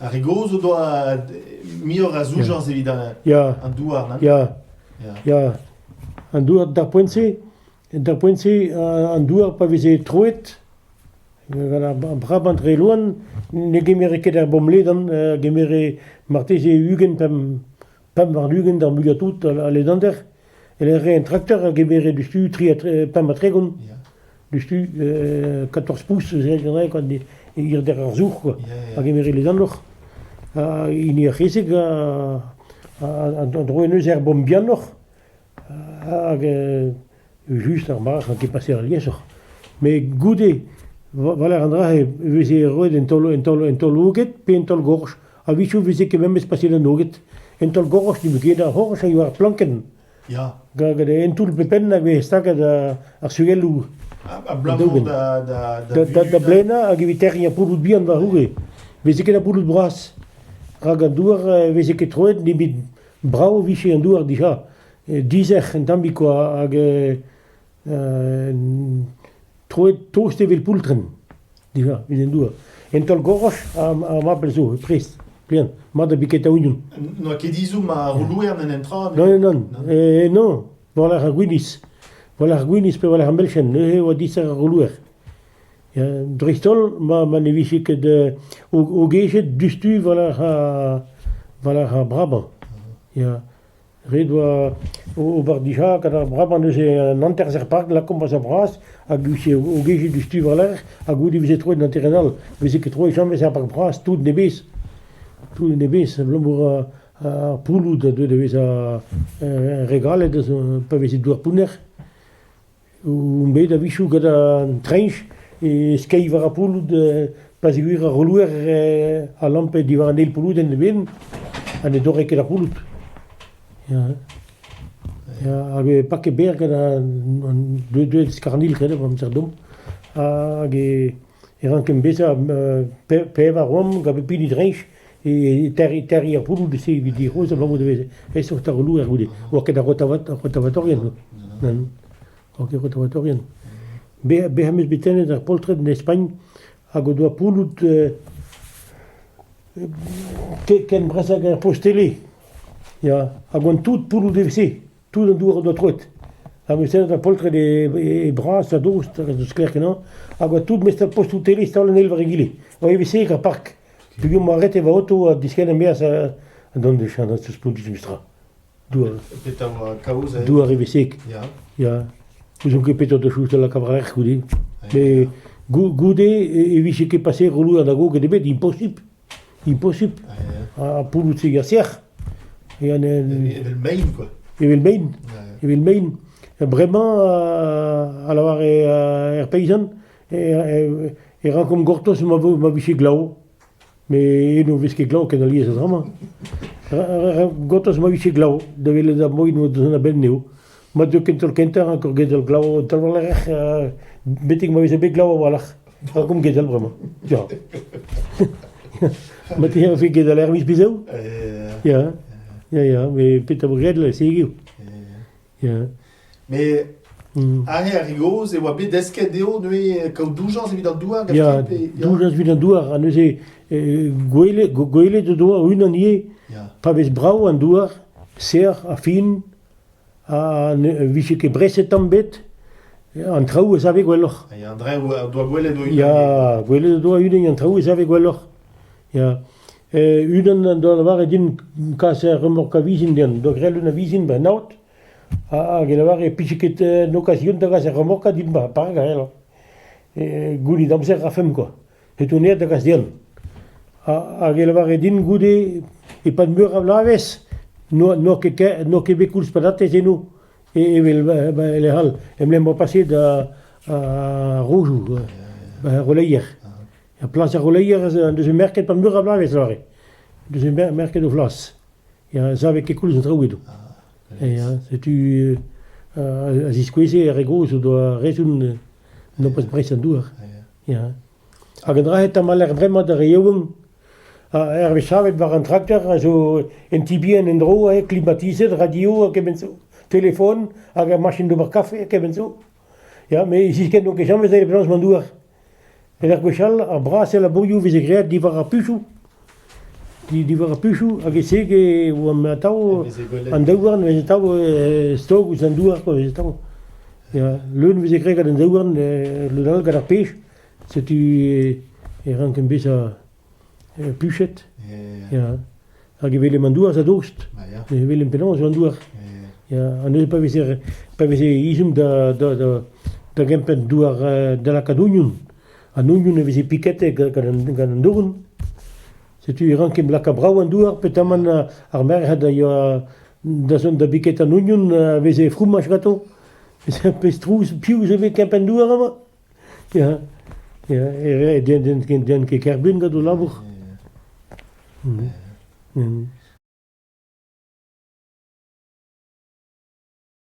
Rigoso doa mieux à Zoujans évidemment. Ja, Un douar, non? ja, ja. An douar da pointse an douar pa veze troet. Gana Brabant re loan, ne gemere ket ar bomledan, gemere marteze ugen pam war ugen da muga tout a ledander. Et re un tracteur gemere du stu tri pam a tregon. Du stu 14 pouces, quand ir der ar zour quoi. A gemere ledandoch. In ir gesig a droeneus er bombian noch. Just ar marach an ket passer al liesor. Mais goude, voilà andra veze roed en tol uget, pe en tol gorge. A vichou veze ket memes passer an uget. En tol gorge ni begeda horge a war planken. Ja. Gade en tol pepen a ve staket ar sugelu. A blamon Da blena a geviteria poulout bihan va houge. Veze ket a poulout bras. Rag an douar veze ket troet ni bit brao viche an douar dija. Dizech en tambiko hag troet toast evel poultren. Dija, veze an douar. En tol gorge a mapel zo, prest. Plein, mad a biket a union. No ket dizou ma roulouer en entra. Non. Non. Voilà ar gwinis. Voilà ar gwinis pe voilà ar melchen. Ne oa disar ar roulouer. Dristol, ma ne viche ket o gejet dustu voilà ar Brabant. Ja. Red oa o bar dija, kad ar Brabant eus an anterzer park, la kompas a bras, hag viche o gejet dustu voilà, hag oudi veze troet nan terrenal, veze ket troet jamais ar park bras, tout nebez. Tout nebez, blomour a poulout de vez a regalet, pa veze douar pouner. Ou mbed a vichou gant an trench, e skei war a poulout, pas eguir a roulouer a lampe di war an el poulout en ben, an e dorre ket a poulout. Hag e pak e ber gant an deux skarnil kred, vam ser dom. Hag e ranken beza pev a rom, gant e pini trench, e terri a poulout de se evit roz, blomour de vez e sort a roulouer goude. Oa ket a rotavatorien. Non. Ok, rotavatorien. Behames betenet ar poltred en Espagne, hag o doa poulout ken brezhag ar postele. Hag oan tout poulout evse, tout an douar o doa troet. Hag betenet ar poltred e bras, a dost, ar eus kler kenan, hag oa tout mest ar postou tele stal an el var egile. Oa evse ar park. Pugum ma ret eva auto a disken an meas a don de chan an seus poulout mistra. Douar evse. Ja. Ouzon ket peto de chouz de la cabrer goude. Mais goude e viche ket passer roulouer da go ket ebet, impossible. Impossible. A poulout se garcier. Evel main, quoi. Evel main. Bremañ a lavar er paysan, e rankom gortos ma viche glau. Mais eno vez ket glau ken a liez a drama. Gortos ma viche glau, da vele da moin o deus an a bel neo. Ma eo kentol kenter ankor gedel glau, tal valerech, betek ma vez a bet glau a walach. Rankom gedel bremañ. Ja. Ma te a fe gedel er mis bizeu? Ja, mais pet a gedel se egeo. Ja. Mais are a rigoz e oa bet desket deo neue kaout doujans evit an douar. Ja, doujans evit an douar. An eus goelet de douar un an ie, pa vez brao an douar, ser a fin, a viche ket breset an bet, an traoù ez ave gwelloc'h. An dre doa gwelet o un. Ja, gwelet doa un an traoù ez ave gwelloc'h. Ja. Un an doa lavar din kas remork a vizin den, doa grel un a vizin ben naot, a lavar e pichiket n'occasion da gas remork a din ba par garel. Gouli d'amser a fem quoi. Et on est da gas den. A lavar din goude e pa de mur a laves. No ket bekoulz padatez eno evel le hal. Emlem mo passet da roujou, roleier. A plas a roleier deus e merket pa mur a laves lare. Deus e merket o vlas. Zavek ket koulz an traoù edo. Setu a ziskweze ar egoz o doa rezoun no pas bres an douar. Hag an drahet am aler bremañ da reeouen. Er savet war an tracteur, also en tibien en dro, klimatizet, radio, kebenzo, telefon, hag a machine d'ober kafe, kebenzo. Ja, mais si ket no ket jamais da plans man douar. En er gwechal, a bras e la boiou veze great di war a puchou. di var a puchu hag e sege o am tau Veze gwelet. an daouarn veze tau stog ou an douar ko veze tau. Ja, leun veze kreg an daouarn le dal gant ar pech, setu e rank en bez a puchet. Ja, hag e vele man douar sa dost. Ba ya. E vele en penans an douar. Ja, an eus pa veze izum da gempen douar da la kadounion. An ounion e veze pikete gant an dourn. Setu rank em laka brau an douar, petaman ar merc'hed da zon da biket an ounion veze fromage gato. Veze pez trous pious eve kempen douar ama. Ja, den ke kerbun gado labour.